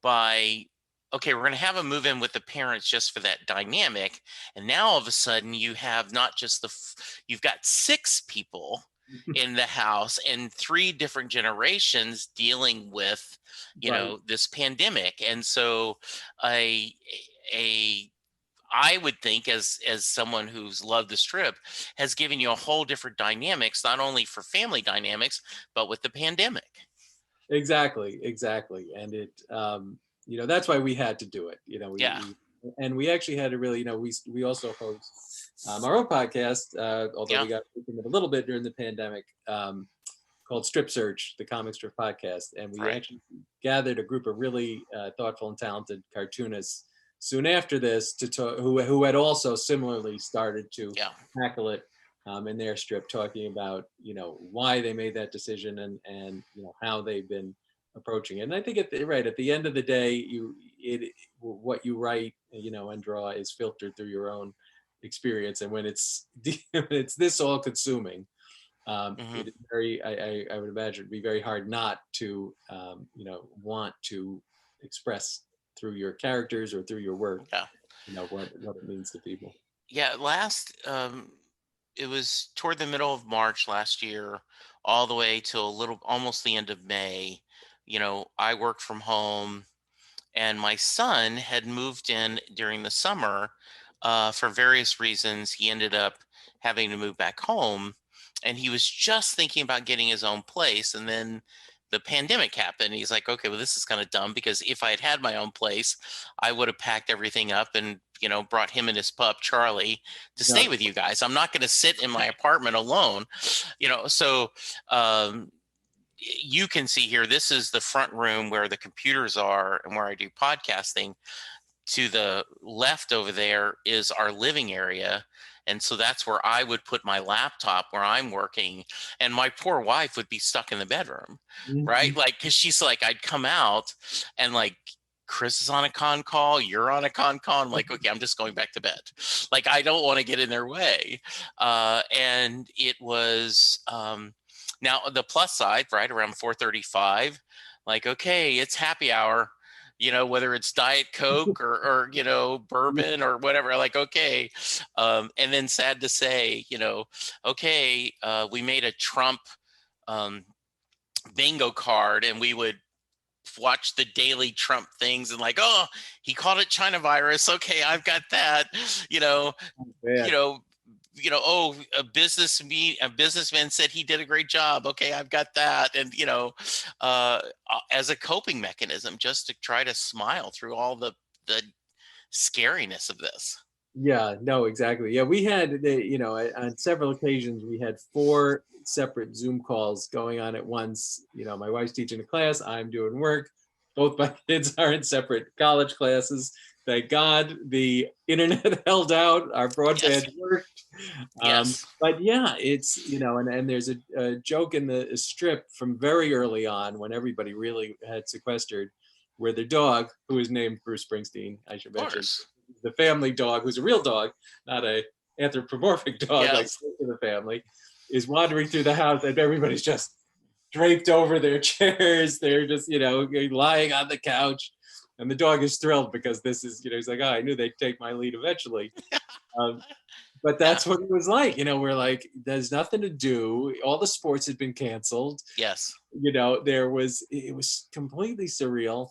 by, okay, we're going to have a move in with the parents just for that dynamic, and now all of a sudden you have not just you've got six people in the house and three different generations dealing with Right. this pandemic. And so a a I would think, as someone who's loved the strip, has given you a whole different dynamics, not only for family dynamics but with the pandemic. Exactly, exactly. And that's why we had to do it. Yeah. And we actually had to really, we also host our own podcast, although Yeah. we got into it a little bit during the pandemic, called Strip Search, the comic strip podcast. And we Right. actually gathered a group of really thoughtful and talented cartoonists soon after this to talk, who had also similarly started to Yeah. tackle it in their strip, talking about why they made that decision and how they've been approaching it. And I think at the end of the day, what you write and draw is filtered through your own experience. And when it's when it's this all consuming, Hmm. it is very I would imagine it'd be very hard not to want to express through your characters or through your work Yeah. what it means to people. Yeah. It was toward the middle of March last year, all the way till a little, almost the end of May. I worked from home, and my son had moved in during the summer. For various reasons, he ended up having to move back home, and he was just thinking about getting his own place. And then the pandemic happened. He's like, okay, well, this is kind of dumb, because if I had had my own place, I would have packed everything up and brought him and his pup Charlie to Yeah, stay with you guys. I'm not going to sit in my apartment alone. So um, you can see here, this is the front room where the computers are and where I do podcasting. To the left over there is our living area. And so that's where I would put my laptop where I'm working. And my poor wife would be stuck in the bedroom, right? mhm. Like, because she's like, I'd come out and like, Chris is on a con call, you're on a con call. I'm like, okay, I'm just going back to bed. Like, I don't want to get in their way. And it was, now the plus side, right around 4:35, like, okay, it's happy hour, whether it's Diet Coke or bourbon or whatever, like, okay. And then sad to say, okay, we made a Trump um, bingo card, and we would watch the daily Trump things and like, oh, he called it China virus. Okay, I've got that. You know, you Bad. know, oh, a businessman said he did a great job. Okay, I've got that. And as a coping mechanism, just to try to smile through all the scariness of this. Yeah, no, exactly. Yeah, we had on several occasions we had four separate Zoom calls going on at once. My wife's teaching a class, I'm doing work. Both my kids are in separate college classes. Thank God the internet held out, our Yes. broadband worked. Yes. But yeah, it's and there's a joke in the strip from very early on when everybody really had sequestered, where the dog, who is named Bruce Springsteen, I should Of mention, course. the family dog, who's a real dog, not a anthropomorphic dog like Yes. the family, is wandering through the house, and everybody's just draped over their chairs. They're just lying on the couch, and the dog is thrilled because this is he's like, oh, I knew they'd take my lead eventually. Um, but Yeah. that's what it was like. We're like, there's nothing to do. All the sports had been canceled. Yes. It was completely surreal.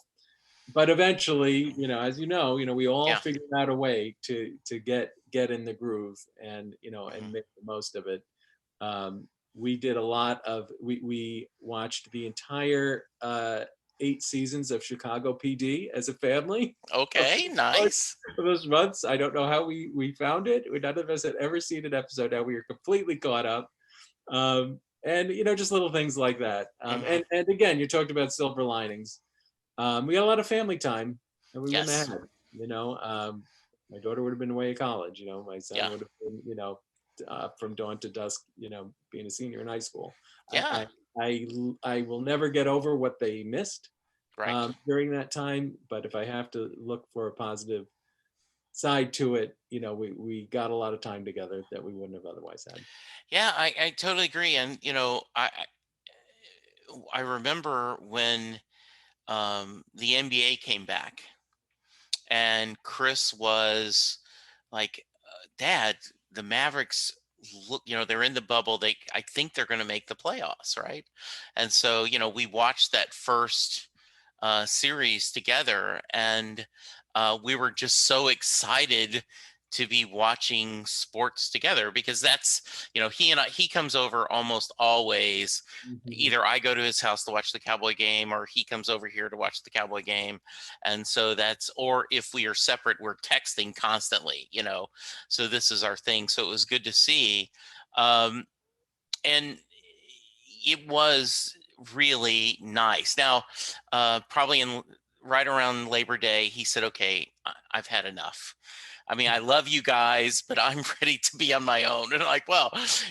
But eventually, as we all Yeah. figured out a way to get in the groove and Hmm. and make the most of it. We did a lot of we watched the entire 8 seasons of Chicago PD as a family. Okay, nice. For those months. I don't know how we found it. None of us had ever seen an episode. Now we are completely caught up. And just little things like that. Hmm. And again, you talked about silver linings. We got a lot of family time that we wouldn't have Yes. had. My daughter would have been away at college. My son Yeah. would have been, from dawn to dusk, being a senior in high school. I Yeah. I I, I will never get over what they missed Right. during that time. But if I have to look for a positive side to it, we got a lot of time together that we wouldn't have otherwise had. Yeah, I totally agree. And I remember when the NBA came back, and Chris was like, Dad, the Mavericks look, they're in the bubble. I think they're going to make the playoffs, right? And so, we watched that first series together, and we were just so excited to be watching sports together, because that's, he comes over almost always. Mhm. Either I go to his house to watch the Cowboy game, or he comes over here to watch the Cowboy game. And so or if we are separate, we're texting constantly, so this is our thing. So it was good to see. Um, and it was really nice. Now, probably right around Labor Day, he said, "Okay, I've had enough. I mean, I love you guys, but I'm ready to be on my own." And I'm like, well,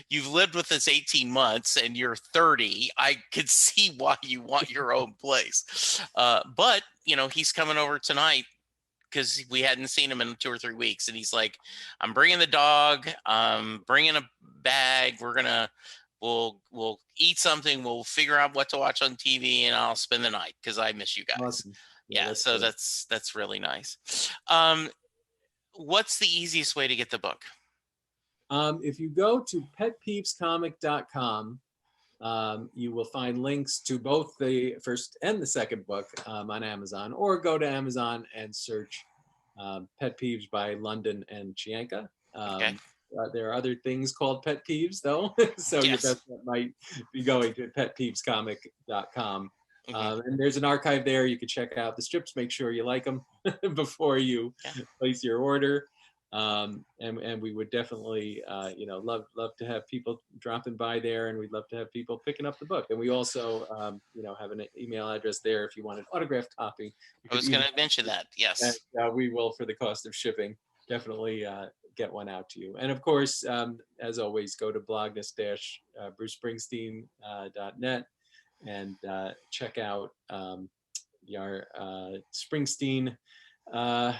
you've lived with us 18 months and you're 30. I could see why you want your own place. But he's coming over tonight because we hadn't seen him in 2 or 3 weeks, and he's like, "I'm bringing the dog. I'm bringing a bag. We'll eat something. We'll figure out what to watch on TV, and I'll spend the night because I miss you guys." Awesome. Yeah, Yeah, that's so great. that's really nice. Um, what's the easiest way to get the book? If you go to petpeevescomic.com, you will find links to both the first and the second book on Amazon, or go to Amazon and search Pet Peeves by London and Chianca. Okay. There are other things called Pet Peeves, though, so your Yes. best bet might be going to petpeevescomic.com. Hmm. And there's an archive there. You can check out the strips, make sure you like them before you Yeah. place your order. And we would definitely love to have people dropping by there, and we'd love to have people picking up the book. And we also have an email address there if you want an autographed copy. You I could was going email to mention us, that. and Yes. we will, for the cost of shipping, definitely get one out to you. And of course, as always, go to blogness-brucespringsteen.net and check out your Springsteen uh,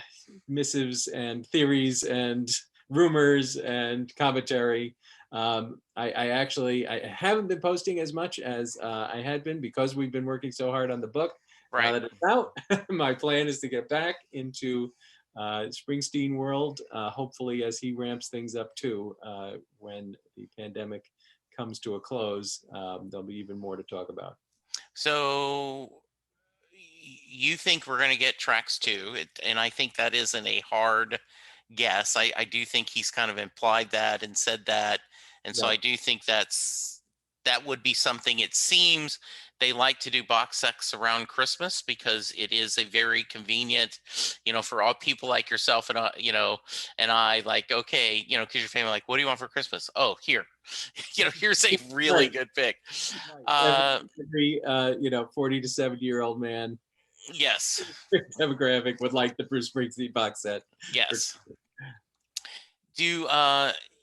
missives and theories and rumors and commentary. I haven't been posting as much as I had been, because we've been working so hard on the book. Now Right. that it's out, my plan is to get back into Springsteen world, hopefully as he ramps things up too. When the pandemic comes to a close, there'll be even more to talk about. So you think we're going to get tracks too, and I think that isn't a hard guess. I do think he's kind of implied that and said that, and so Yeah, I do think that would be something. It seems they like to do box sets around Christmas because it is a very convenient, for all people like yourself and and I, like, okay, because your family, like, what do you want for Christmas? Oh, here, here's a really right. good pick. Right. Uh, Every 40 to 70-year-old man yes, demographic would like the Bruce Springsteen box set. yes. Do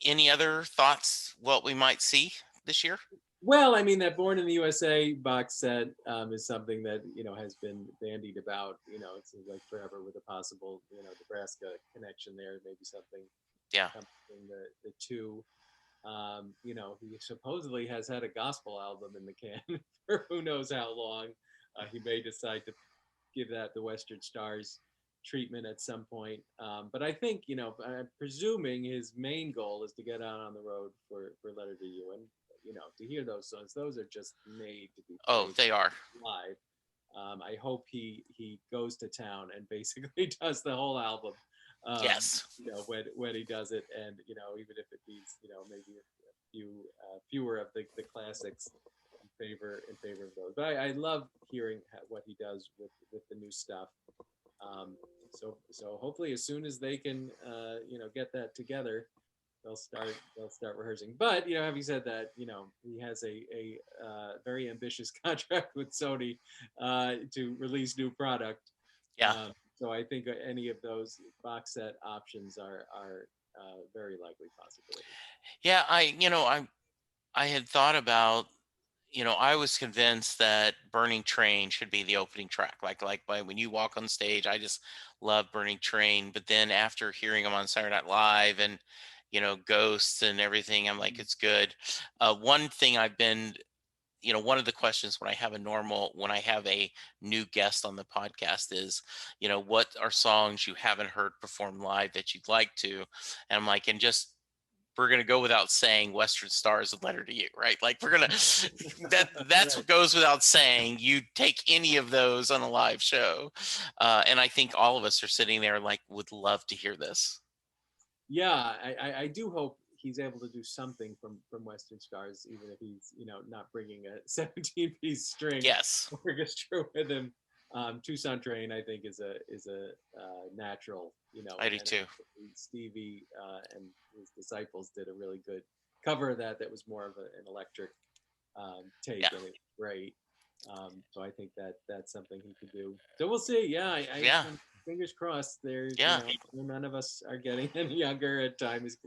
any other thoughts what we might see this year? Well, I mean, that Born in the USA box set is something that has been bandied about. It seems like forever, with a possible Nebraska connection there. Maybe something Yeah. coming between the two. He supposedly has had a gospel album in the can for who knows how long. He may decide to give that the Western Stars treatment at some point. But I think, I'm presuming his main goal is to get out on the road for Letter to You. And, to hear those songs, those are just made to be Oh, played they are. live. I hope he goes to town and basically does the whole album. Yes. When he does it, and even if it means maybe a fewer of the classics, favor of those. But I love hearing what he does with the new stuff. So hopefully as soon as they can get that together, they'll start rehearsing. But having said that, he has a very ambitious contract with Sony to release new product. Yeah. So I think any of those box set options are very likely possibilities. Yeah, I had thought about, I was convinced that Burning Train should be the opening track. Like by when you walk on stage, I just love Burning Train. But then after hearing him on Saturday Night Live and, Ghosts and everything, I'm like, it's good. One thing I've been, one of the questions when I have a new guest on the podcast is, what are songs you haven't heard performed live that you'd like to? And I'm like, and just we're gonna go without saying Western Stars and Letter to You, right? Like we're gonna that's Right. what goes without saying. You take any of those on a live show, and I think all of us are sitting there like would love to hear this. Yeah, I do hope he's able to do something from Western Stars, even if he's not bringing a 17-piece string Yes, orchestra with him. Tucson Train, I think, is a natural, I do and too. Stevie and his disciples did a really good cover of that. That was more of an electric take, Yeah, and it's great. So I think that's something he could do. So we'll see. Yeah, yeah, fingers crossed. There's, yeah, none of us are getting any younger. At times,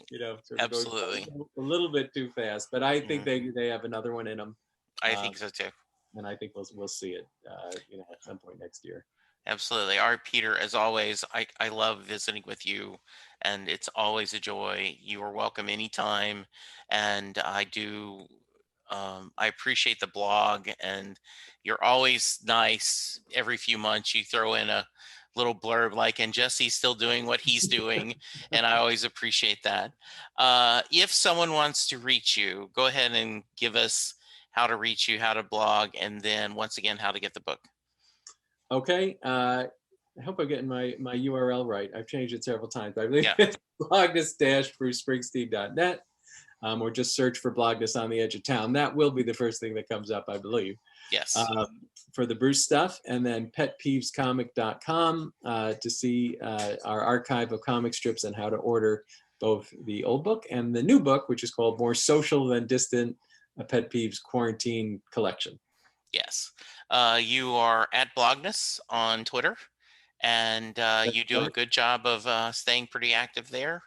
sort of goes absolutely. a little bit too fast. But I think Mhm. they have another one in them, I think so too. and I think we'll see it, at some point next year. Absolutely. All right, Peter, as always, I love visiting with you, and it's always a joy. You are welcome anytime. And I appreciate the blog, and you're always nice. Every few months, you throw in a little blurb like, and Jesse's still doing what he's doing. And I always appreciate that. If someone wants to reach you, go ahead and give us how to reach you, how to blog, and then once again, how to get the book. Okay. I hope I'm getting my URL right. I've changed it several times. I believe Yeah. it's blogness-brucespringsteen.net, or just search for Blogness on the Edge of Town. That will be the first thing that comes up, I believe, Yes. for the Bruce stuff. And then petpeevescomic.com to see our archive of comic strips and how to order both the old book and the new book, which is called More Social Than Distant, a Pet Peeves Quarantine Collection. Yes. You are at Blogness on Twitter, and That's you do a right. good job of staying pretty active there.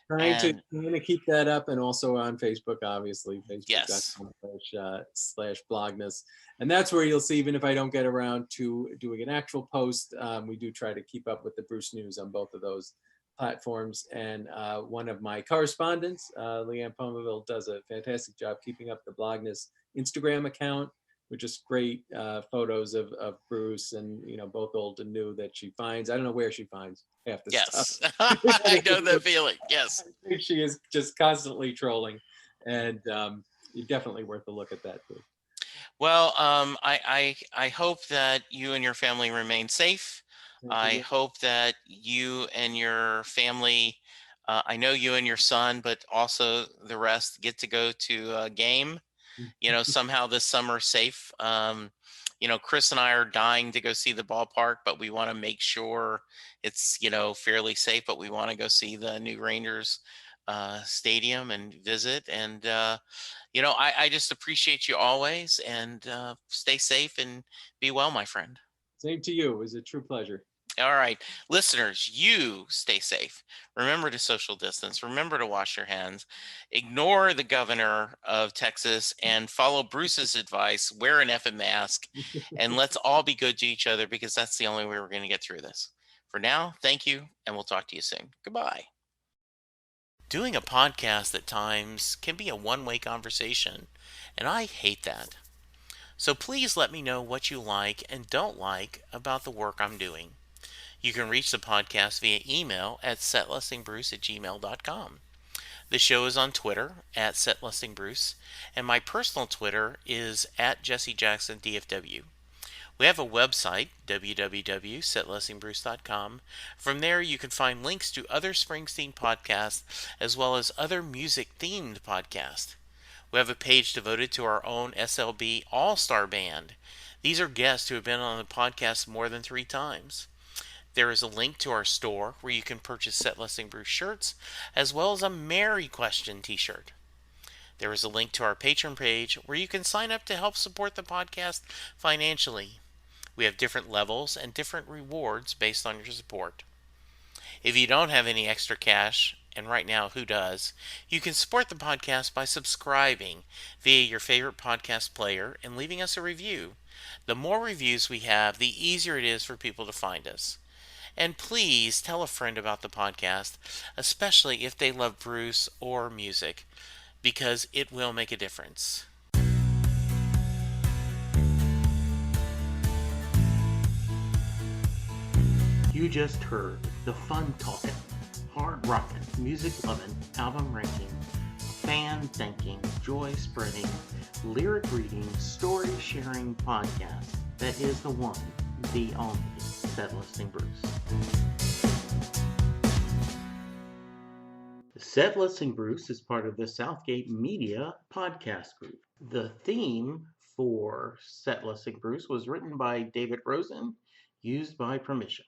Trying to And keep that up, and also on Facebook, obviously, yes, facebook.com/slash blogness. And that's where you'll see, even if I don't get around to doing an actual post, we do try to keep up with the Bruce news on both of those platforms. And one of my correspondents, Leanne Palmerville, does a fantastic job keeping up the Blogness Instagram account with just great photos of Bruce, and both old and new, that she finds. I don't know where she finds half the stuff. yes. I know the feeling. Yes. I think she is just constantly trolling, and definitely worth a look at that too. Well, I hope that you and your family remain safe. Thank I you. hope that you and your family, I know you and your son, but also the rest get to go to a game, somehow this summer safe. Chris and I are dying to go see the ballpark, but we want to make sure it's, fairly safe, but we want to go see the new Rangers stadium and visit. And, I just appreciate you always, and stay safe and be well, my friend. Same to you. It was a true pleasure. All right, listeners, you stay safe. Remember to social distance. Remember to wash your hands. Ignore the governor of Texas and follow Bruce's advice. Wear an effing mask, and let's all be good to each other, because that's the only way we're going to get through this. For now, thank you, and we'll talk to you soon. Goodbye. Doing a podcast at times can be a one-way conversation, and I hate that. So please let me know what you like and don't like about the work I'm doing. You can reach the podcast via email at setlistingbruce@gmail.com. The show is on Twitter at setlistingbruce, and my personal Twitter is at jessejacksondfw. We have a website, www.setlistingbruce.com. From there, you can find links to other Springsteen podcasts as well as other music-themed podcasts. We have a page devoted to our own SLB All-Star Band. These are guests who have been on the podcast more than 3 times. There is a link to our store where you can purchase Set Listing Brew shirts, as well as a Mary Question t-shirt. There is a link to our Patreon page where you can sign up to help support the podcast financially. We have different levels and different rewards based on your support. If you don't have any extra cash, and right now, who does? You can support the podcast by subscribing via your favorite podcast player and leaving us a review. The more reviews we have, the easier it is for people to find us. And please tell a friend about the podcast, especially if they love Bruce or music, because it will make a difference. You just heard the fun talking, hard rocking, music loving, album ranking, fan thinking, joy spreading, lyric reading, story sharing podcast that is the one, the only Set Listing Bruce. Set Listing Bruce is part of the Southgate Media podcast group. The theme for Set Listing Bruce was written by David Rosen, used by permission.